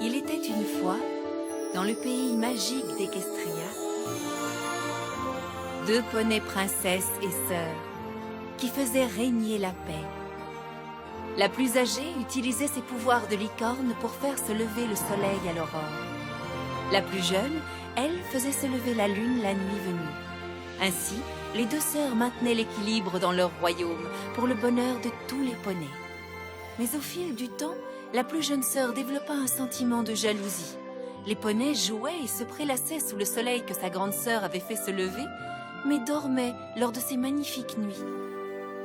Il était une fois, dans le pays magique d'Equestria, deux poneys princesses et sœurs qui faisaient régner la paix. La plus âgée utilisait ses pouvoirs de licorne pour faire se lever le soleil à l'aurore. La plus jeune, elle, faisait se lever la lune la nuit venue. Ainsi, les deux sœurs maintenaient l'équilibre dans leur royaume pour le bonheur de tous les poneys. Mais au fil du temps, la plus jeune sœur développa un sentiment de jalousie. Les poneys jouaient et se prélassaient sous le soleil que sa grande sœur avait fait se lever, mais dormaient lors de ces magnifiques nuits.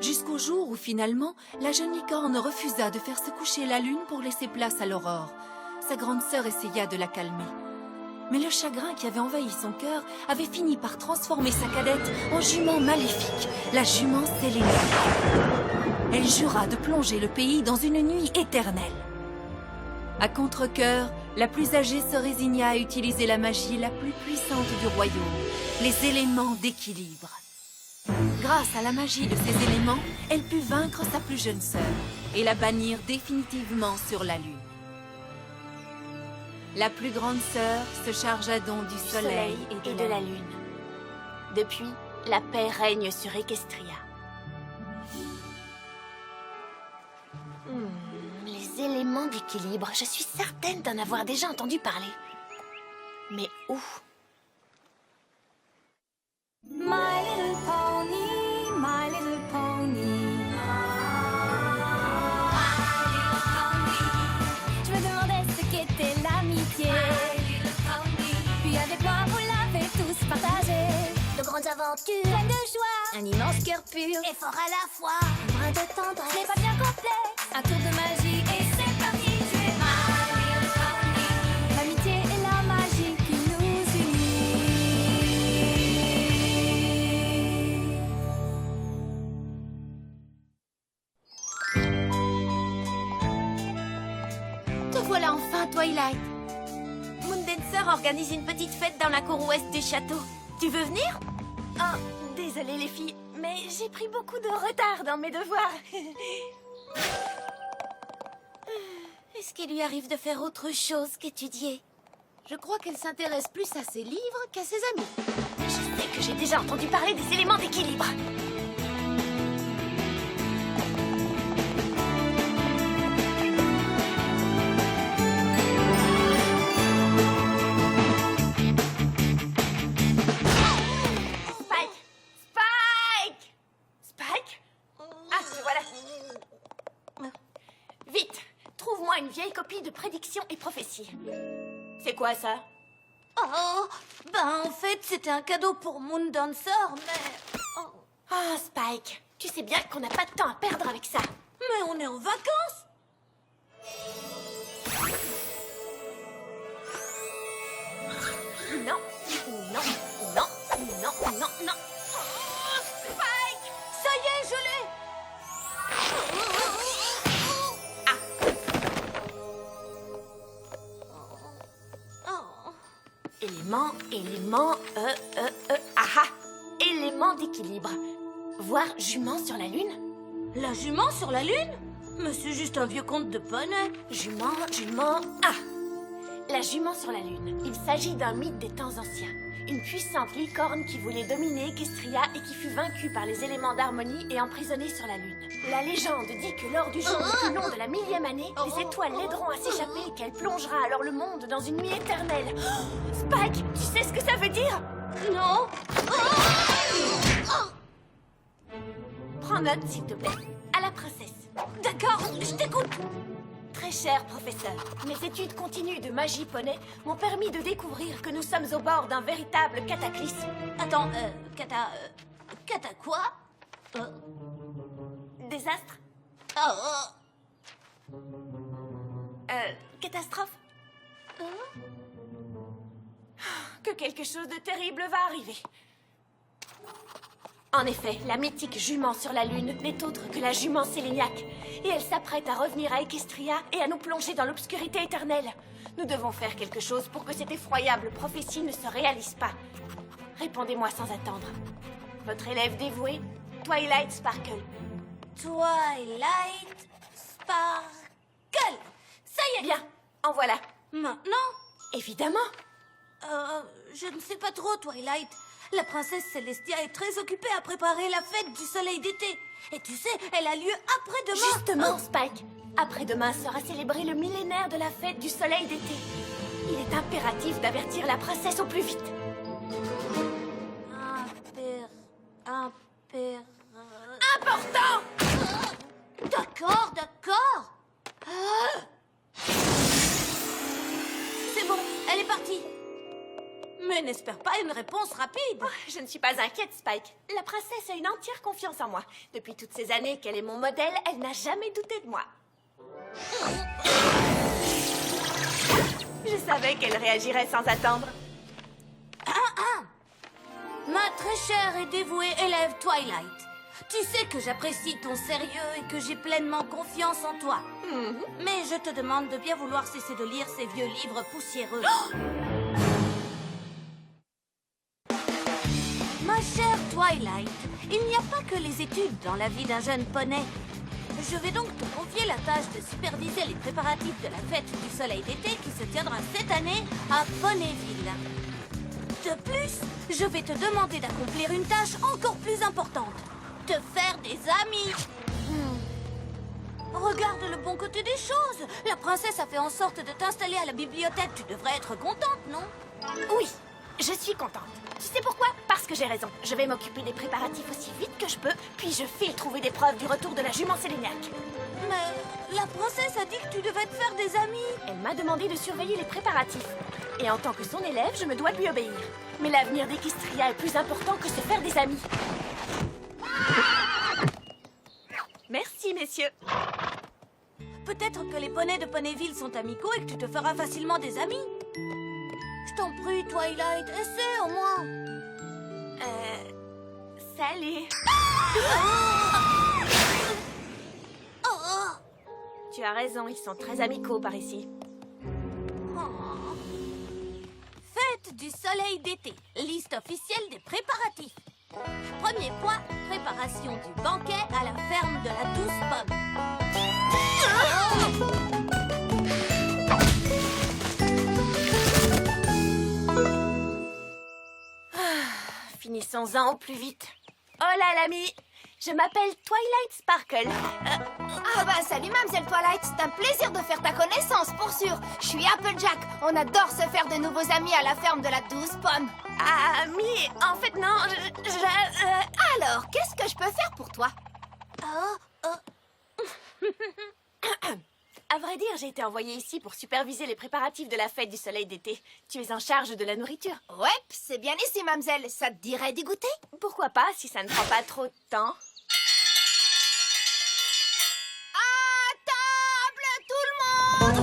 Jusqu'au jour où finalement, la jeune licorne refusa de faire se coucher la lune pour laisser place à l'aurore. Sa grande sœur essaya de la calmer. Mais le chagrin qui avait envahi son cœur avait fini par transformer sa cadette en jument maléfique, la jument Séléniaque. Elle jura de plonger le pays dans une nuit éternelle. À contre-cœur, la plus âgée se résigna à utiliser la magie la plus puissante du royaume, les éléments d'équilibre. Grâce à la magie de ces éléments, elle put vaincre sa plus jeune sœur et la bannir définitivement sur la lune. La plus grande sœur se chargea donc du soleil et de la lune. Depuis, la paix règne sur Equestria. Les éléments d'équilibre, je suis certaine d'en avoir déjà entendu parler. Mais où? My little pony, my little pony. Je me demandais ce qu'était l'amitié. Puis avec moi, vous l'avez tous partagé. De grandes aventures, Pleine de joie, un immense cœur pur, et fort à la fois. un brin de tendresse. C'est pas bien complexe, un tour de magie et c'est parti. Jouer My Little Pony. L'amitié et la magie qui nous unit. Te voilà enfin, Twilight. Moondancer organise une petite fête dans la cour ouest du château. Tu veux venir? Oh, désolée les filles, mais j'ai pris beaucoup de retard dans mes devoirs. Est-ce qu'il lui arrive de faire autre chose qu'étudier? Je crois qu'elle s'intéresse plus à ses livres qu'à ses amis. Je sais que j'ai déjà entendu parler des éléments d'équilibre. Spike! Ah, te voilà. Vite, trouve-moi une vieille copie de prédiction et prophétie. C'est quoi ça? Oh, ben en fait, c'était un cadeau pour Moondancer, mais... Ah, Spike, tu sais bien qu'on n'a pas de temps à perdre avec ça. Mais on est en vacances! Non, non, non, non, non, non. Oh, Spike! Ça y est, je l'ai! Élément, aha! Élément d'équilibre. Voir jument sur la lune? La jument sur la lune? Mais c'est juste un vieux conte de poney. Jument, ah! La jument sur la lune. Il s'agit d'un mythe des temps anciens. Une puissante licorne qui voulait dominer Equestria et qui fut vaincue par les éléments d'harmonie et emprisonnée sur la lune. La légende dit que lors du jour le plus long de la 1000e année, les étoiles l'aideront à s'échapper et qu'elle plongera alors le monde dans une nuit éternelle. Oh, Spike, tu sais ce que ça veut dire? Non? Prends note, s'il te plaît. À la princesse. D'accord, je t'écoute. Très cher professeur, mes études continues de magie poney m'ont permis de découvrir que nous sommes au bord d'un véritable cataclysme. Attends, Cata quoi? Désastre? Catastrophe? Que quelque chose de terrible va arriver. En effet, la mythique jument sur la lune n'est autre que la jument Séléniaque. Et elle s'apprête à revenir à Equestria et à nous plonger dans l'obscurité éternelle. Nous devons faire quelque chose pour que cette effroyable prophétie ne se réalise pas. Répondez-moi sans attendre. Votre élève dévoué, Twilight Sparkle. Twilight Sparkle. Ça y est. Bien, en voilà. Maintenant? Évidemment. Je ne sais pas trop, Twilight. La princesse Célestia est très occupée à préparer la fête du soleil d'été. Et tu sais, elle a lieu après-demain. Justement, Spike. Après-demain sera célébré le millénaire de la fête du soleil d'été. Il est impératif d'avertir la princesse au plus vite. Important! D'accord, d'accord. C'est bon, elle est partie. Mais n'espère pas une réponse rapide. Je ne suis pas inquiète, Spike. La princesse a une entière confiance en moi. Depuis toutes ces années qu'elle est mon modèle, elle n'a jamais douté de moi. Je savais qu'elle réagirait sans attendre. Ma très chère et dévouée élève Twilight, tu sais que j'apprécie ton sérieux et que j'ai pleinement confiance en toi. Mais je te demande de bien vouloir cesser de lire ces vieux livres poussiéreux. Ma chère Twilight, il n'y a pas que les études dans la vie d'un jeune poney. Je vais donc te confier la tâche de superviser les préparatifs de la fête du soleil d'été qui se tiendra cette année à Ponyville. De plus, je vais te demander d'accomplir une tâche encore plus importante. Te faire des amis. Regarde le bon côté des choses. La princesse a fait en sorte de t'installer à la bibliothèque. Tu devrais être contente, non? Oui, je suis contente. Tu sais pourquoi? Parce que j'ai raison. Je vais m'occuper des préparatifs aussi vite que je peux, puis je file trouver des preuves du retour de la jument Séléniac. Mais la princesse a dit que tu devais te faire des amis. Elle m'a demandé de surveiller les préparatifs. Et en tant que son élève, je me dois de lui obéir. Mais l'avenir d'Equestria est plus important que se faire des amis. Merci, messieurs. Peut-être que les poneys de Ponyville sont amicaux et que tu te feras facilement des amis. Je t'en prie, Twilight, essaie au moins. Salut. Tu as raison, ils sont très amicaux par ici. Fête du soleil d'été. Liste officielle des préparatifs. Premier point, préparation du banquet à la ferme de la Douce Pomme. Finissons-en au plus vite. Hola, l'ami. Je m'appelle Twilight Sparkle. Ah bah salut Mademoiselle Twilight, c'est un plaisir de faire ta connaissance, pour sûr. Je suis Applejack, on adore se faire de nouveaux amis à la ferme de la Douce Pomme. Amis, en fait non, Alors, qu'est-ce que je peux faire pour toi? À vrai dire, j'ai été envoyée ici pour superviser les préparatifs de la fête du soleil d'été. Tu es en charge de la nourriture. Ouais, c'est bien ici, mademoiselle. Ça te dirait d'y goûter? Pourquoi pas, si ça ne prend pas trop de temps. À table, tout le monde!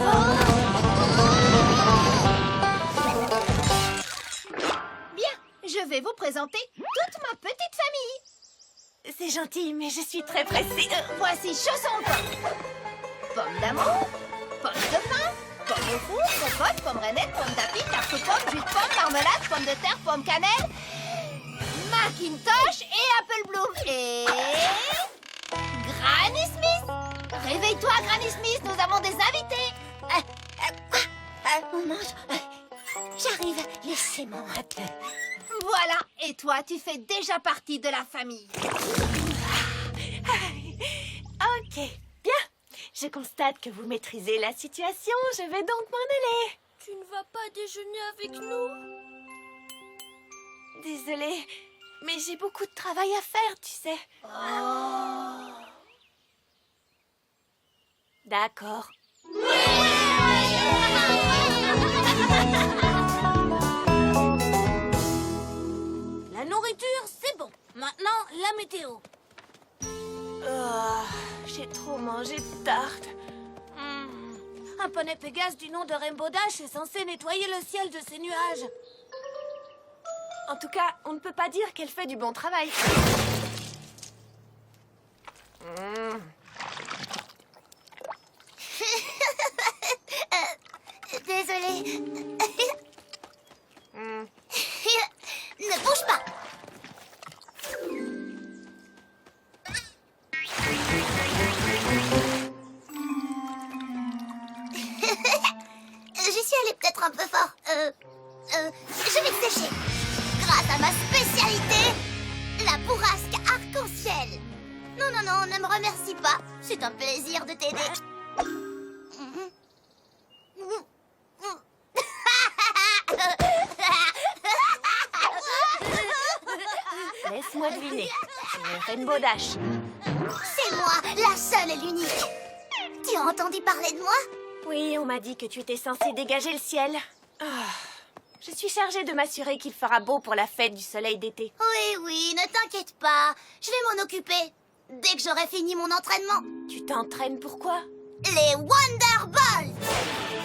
Bien, je vais vous présenter toute ma petite famille. C'est gentil, mais je suis très pressée. Voici chaussons au pain. Pomme d'amour, pomme de pain, pomme au four, compote, pomme rainette, pomme d'api, tarte aux pommes, jus de pomme, marmelade, pomme de terre, pomme cannelle, Macintosh et Apple Bloom. Et... Granny Smith. Réveille-toi, Granny Smith, nous avons des invités. On mange. J'arrive, laissez-moi un peu. Voilà, et toi, tu fais déjà partie de la famille. Ok, bien. Je constate que vous maîtrisez la situation. Je vais donc m'en aller. Tu ne vas pas déjeuner avec nous? Désolée, mais j'ai beaucoup de travail à faire, tu sais. D'accord. La nourriture, c'est bon. Maintenant, la météo. J'ai trop mangé de tarte. Un poney Pégase du nom de Rainbow Dash est censé nettoyer le ciel de ses nuages. En tout cas, on ne peut pas dire qu'elle fait du bon travail. Désolée. Ne bouge pas. Je suis toucher. Grâce à ma spécialité, la bourrasque arc-en-ciel. Non, non, non, ne me remercie pas. C'est un plaisir de t'aider. Laisse-moi deviner. C'est Rainbow Dash. C'est moi, la seule et l'unique. Tu as entendu parler de moi? Oui, on m'a dit que tu étais censée dégager le ciel. Je suis chargée de m'assurer qu'il fera beau pour la fête du soleil d'été. Oui, oui, ne t'inquiète pas. Je vais m'en occuper. Dès que j'aurai fini mon entraînement. Tu t'entraînes pourquoi? Les Wonderballs!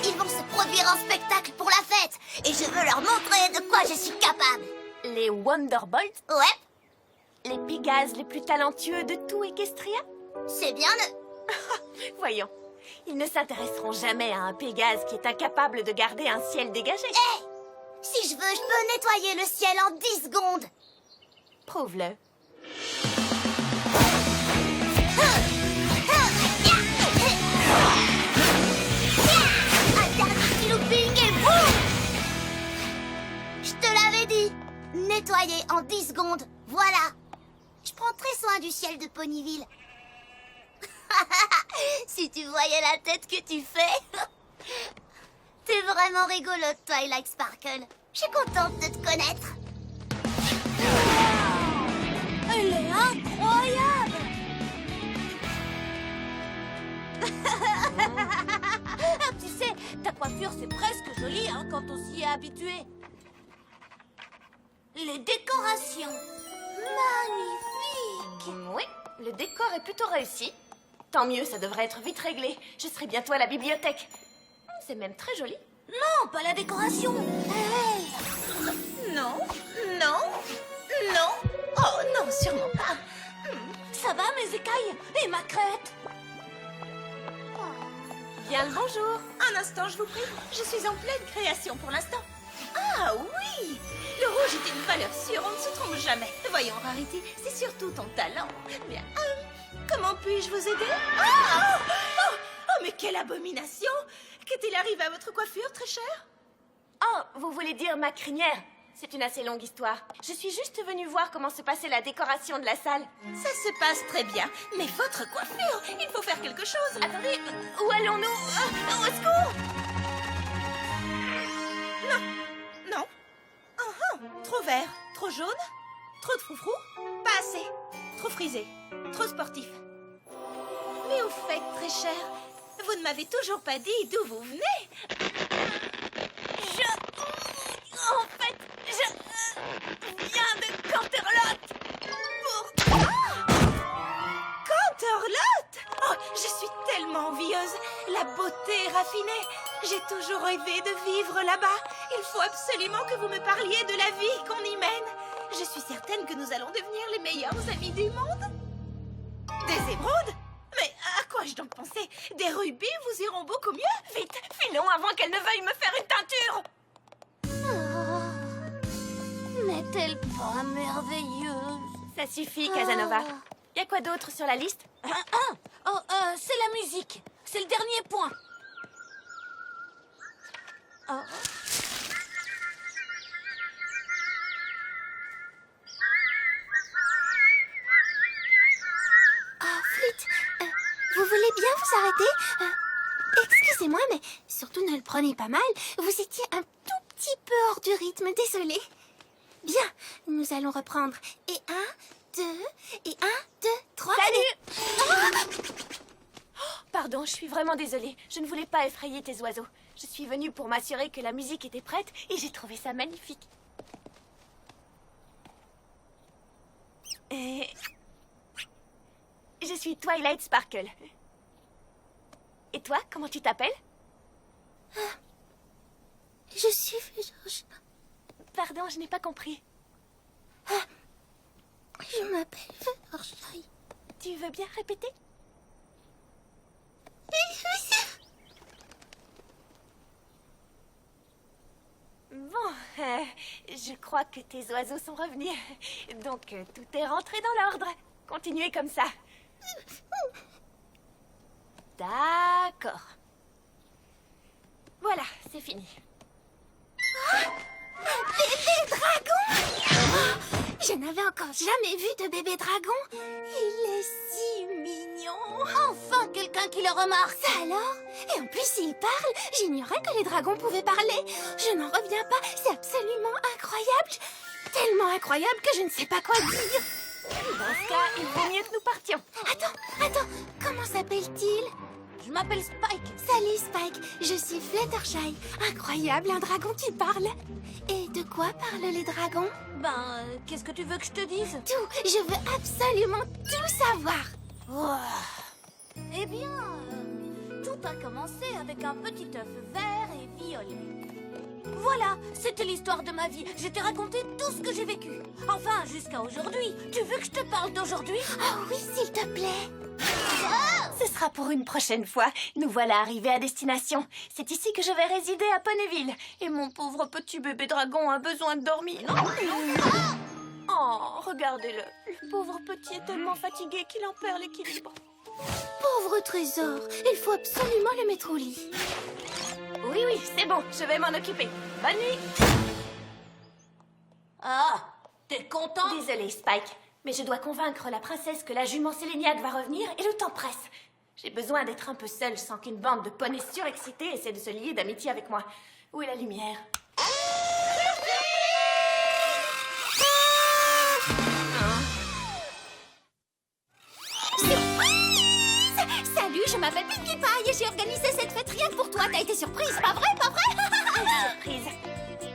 Ils vont se produire en spectacle pour la fête. Et je veux leur montrer de quoi je suis capable. Les Wonderbolts? Ouais, Les Pégases les plus talentueux de tout Equestria? c'est bien le... Voyons, ils ne s'intéresseront jamais à un Pégase qui est incapable de garder un ciel dégagé. Hé! Si je veux, je peux nettoyer le ciel en 10 secondes. Prouve-le. Un dernier petit looping et boum! Je te l'avais dit. Nettoyer en 10 secondes. Voilà. Je prends très soin du ciel de Ponyville. Si tu voyais la tête que tu fais. T'es vraiment rigolote, Twilight Sparkle. Je suis contente de te connaître. Elle est incroyable. Ah, tu sais, ta coiffure, c'est presque joli hein, quand on s'y est habitué. Les décorations. Magnifique. Oui, le décor est plutôt réussi. Tant mieux, ça devrait être vite réglé. Je serai bientôt à la bibliothèque. C'est même très joli. Non, pas la décoration. Non, non, non. Oh non, sûrement pas. Ça va, mes écailles et ma crête? Bien le bonjour. Un instant, je vous prie. Je suis en pleine création pour l'instant. Ah oui! Le rouge est une valeur sûre, on ne se trompe jamais. Voyons, Rarity, c'est surtout ton talent. Bien, comment puis-je vous aider? Oh, mais quelle abomination! Qu'est-il arrivé à votre coiffure, très chère? Oh, vous voulez dire ma crinière? C'est une assez longue histoire. Je suis juste venue voir comment se passait la décoration de la salle. Ça se passe très bien, mais votre coiffure, il faut faire quelque chose. Attendez, où allons-nous? Au secours! Non. Trop vert, trop jaune, trop de froufrou, pas assez, trop frisé, trop sportif. Mais au fait, très cher, vous ne m'avez toujours pas dit d'où vous venez. En fait, je viens de Canterlot. Canterlot! Oh, je suis tellement envieuse. La beauté raffinée. J'ai toujours rêvé de vivre là-bas. Il faut absolument que vous me parliez de la vie qu'on y mène. Je suis certaine que nous allons devenir les meilleurs amis du monde. Des émeraudes? Mais à quoi ai-je donc pensé? Des rubis vous iront beaucoup mieux. Vite, filons avant qu'elle ne veuille me faire une teinture. N'est-elle pas merveilleuse? Ça suffit, Casanova. Y a quoi d'autre sur la liste? Oh, c'est la musique. C'est le dernier point. Oh. Flûte, vous voulez bien vous arrêter? Excusez-moi, mais surtout ne le prenez pas mal. Vous étiez un tout petit peu hors du rythme, désolée. Bien, nous allons reprendre. Et 1, 2, et 1, 2, 3... Salut! Pardon, je suis vraiment désolée. Je ne voulais pas effrayer tes oiseaux. Je suis venue pour m'assurer que la musique était prête et j'ai trouvé ça magnifique. Et... je suis Twilight Sparkle. Et toi, comment tu t'appelles? Je suis... Pardon, je n'ai pas compris. Je m'appelle Versailles. Tu veux bien répéter? Bon, je crois que tes oiseaux sont revenus. Donc, tout est rentré dans l'ordre. Continuez comme ça. D'accord. Voilà, c'est fini. Des draps! Je n'avais encore jamais vu de bébé dragon. Il est si mignon. Enfin, quelqu'un qui le remarque. Ça alors? Et en plus, il parle. J'ignorais que les dragons pouvaient parler. Je n'en reviens pas. C'est absolument incroyable. Tellement incroyable que je ne sais pas quoi dire. Dans ce cas, il vaut mieux que nous partions. Attends. Comment s'appelle-t-il? Je m'appelle Spike. Salut Spike, je suis Fluttershy. Incroyable, un dragon qui parle. Et de quoi parlent les dragons? Qu'est-ce que tu veux que je te dise? Tout, je veux absolument tout savoir. Eh bien, tout a commencé avec un petit œuf vert et violet. Voilà, c'était l'histoire de ma vie. Je t'ai raconté tout ce que j'ai vécu. Enfin, jusqu'à aujourd'hui. Tu veux que je te parle d'aujourd'hui? Oh oui, s'il te plaît. Ce sera pour une prochaine fois. Nous voilà arrivés à destination. C'est ici que je vais résider à Ponyville. Et mon pauvre petit bébé dragon a besoin de dormir. Oh, regardez-le. Le pauvre petit est tellement fatigué qu'il en perd l'équilibre. Pauvre trésor, il faut absolument le mettre au lit. Oui, c'est bon. Je vais m'en occuper. Bonne nuit. Ah, t'es content? Désolée, Spike. Mais je dois convaincre la princesse que la jument Séléniaque va revenir et le temps presse. J'ai besoin d'être un peu seule sans qu'une bande de poneys surexcités essaie de se lier d'amitié avec moi. Où est la lumière? Surprise! Salut, je m'appelle Pinkie Pie et j'ai organisé cette fête rien que pour toi. T'as été surprise, pas vrai? Surprise.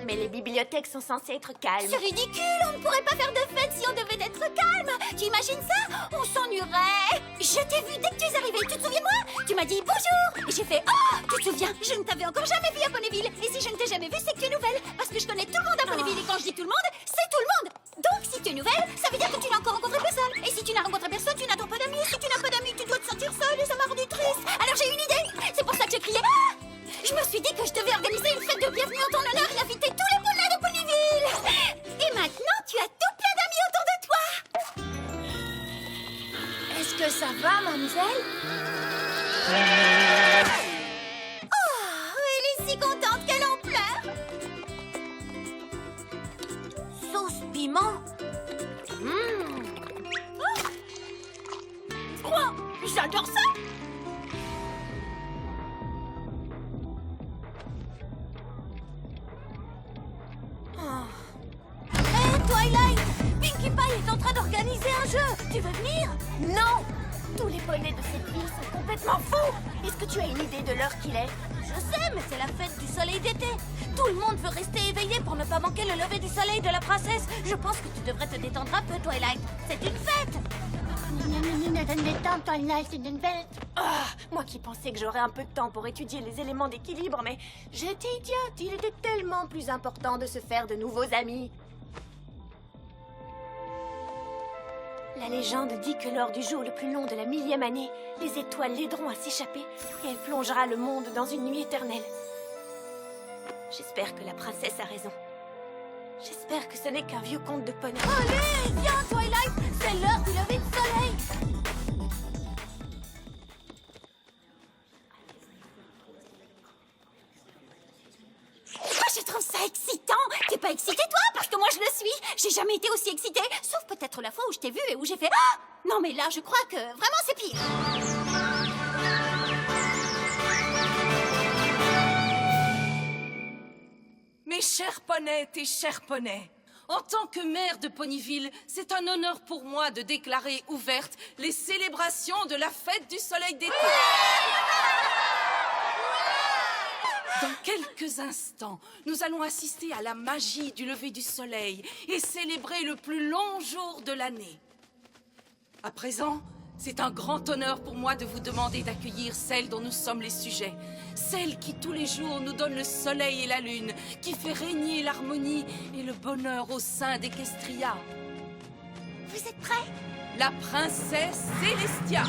Mais les bibliothèques sont censées être calmes. C'est ridicule, on ne pourrait pas faire de fête si on devait être calme. Tu imagines ça? On s'ennuierait. Je t'ai vu dès que tu es arrivé, tu te souviens de moi? Tu m'as dit bonjour et j'ai fait oh, tu te souviens? Je ne t'avais encore jamais vu à Ponyville. Et si je ne t'ai jamais vu, c'est que tu es nouvelle. Parce que je connais tout le monde à Ponyville et quand je dis tout le monde, c'est tout le monde. Donc si tu es nouvelle, ça veut dire que tu n'as encore rencontré personne. Et si tu n'as rencontré personne, tu n'as donc pas d'amis. Si tu n'as pas d'amis, tu dois te sentir seule et ça m'a rendu triste. Alors j'ai une idée. C'est pour ça que j'ai crié ah! Je me suis dit que je devais organiser une fête de bienvenue en ton honneur et inviter tous les poneys de Ponyville. Et maintenant, tu as tout plein d'amis autour de toi. Est-ce que ça va, mademoiselle? Oh, elle est si contente qu'elle en pleure. Sauce piment? Quoi? J'adore ça. Twilight! Pinkie Pie est en train d'organiser un jeu! Tu veux venir? Non! Tous les poneys de cette ville sont complètement fous! Est-ce que tu as une idée de l'heure qu'il est? Je sais, mais c'est la fête du soleil d'été! Tout le monde veut rester éveillé pour ne pas manquer le lever du soleil de la princesse! Je pense que tu devrais te détendre un peu, Twilight! C'est une fête! Ah, moi qui pensais que j'aurais un peu de temps pour étudier les éléments d'équilibre, mais j'étais idiote! Il était tellement plus important de se faire de nouveaux amis! La légende dit que lors du jour le plus long de la 1000e année, les étoiles l'aideront à s'échapper et elle plongera le monde dans une nuit éternelle. J'espère que la princesse a raison. J'espère que ce n'est qu'un vieux conte de poney. Allez, viens, Twilight! C'est l'heure du lever du soleil! Je trouve ça excitant. T'es pas excitée, toi? Parce que moi, je le suis. J'ai jamais été aussi excitée. Sauf peut-être la fois où je t'ai vue et où j'ai fait ah! Non, mais là, je crois que vraiment, c'est pire. Mes chers poneys et chers poneys, en tant que maire de Ponyville, c'est un honneur pour moi de déclarer ouvertes les célébrations de la fête du soleil d'été. Dans quelques instants, nous allons assister à la magie du lever du soleil et célébrer le plus long jour de l'année. À présent, c'est un grand honneur pour moi de vous demander d'accueillir celle dont nous sommes les sujets. Celle qui tous les jours nous donne le soleil et la lune, qui fait régner l'harmonie et le bonheur au sein d'Equestria. Vous êtes prêts? La princesse Célestia.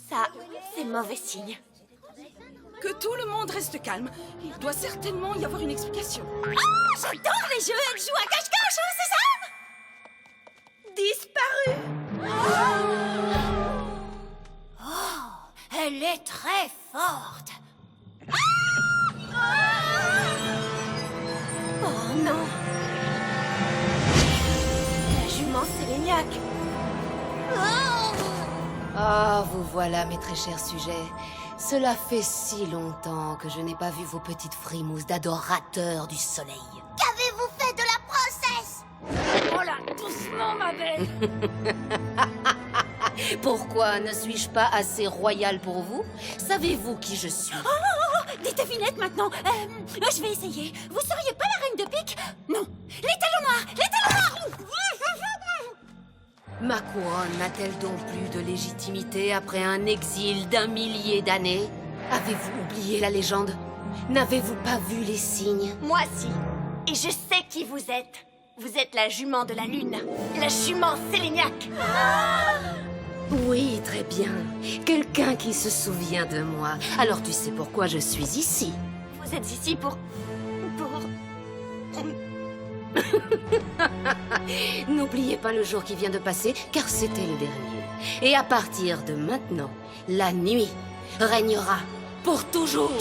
Ça, c'est mauvais signe. Que tout le monde reste calme. Il doit certainement y avoir une explication. Ah, j'adore les jeux. Elle joue à cache-cache, c'est ça? Disparu! Elle est très forte. Séléniac. Ah, vous voilà, mes très chers sujets. Cela fait si longtemps que je n'ai pas vu vos petites frimousses d'adorateurs du soleil. Qu'avez-vous fait de la princesse? Oh là, doucement, ma belle. Pourquoi ne suis-je pas assez royale pour vous? Savez-vous qui je suis? Des devinettes maintenant. Je vais essayer. Vous seriez pas la reine de pique? Non. Les talons noirs. Les talons noirs. Ma couronne n'a-t-elle donc plus de légitimité après un exil d'1 millier d'années? Avez-vous oublié la légende? N'avez-vous pas vu les signes? Moi, si. Et je sais qui vous êtes. Vous êtes la jument de la lune. La jument Séléniac. Oui, très bien. Quelqu'un qui se souvient de moi. Alors tu sais pourquoi je suis ici. Vous êtes ici pour... N'oubliez pas le jour qui vient de passer, car c'était le dernier. Et à partir de maintenant, la nuit régnera pour toujours.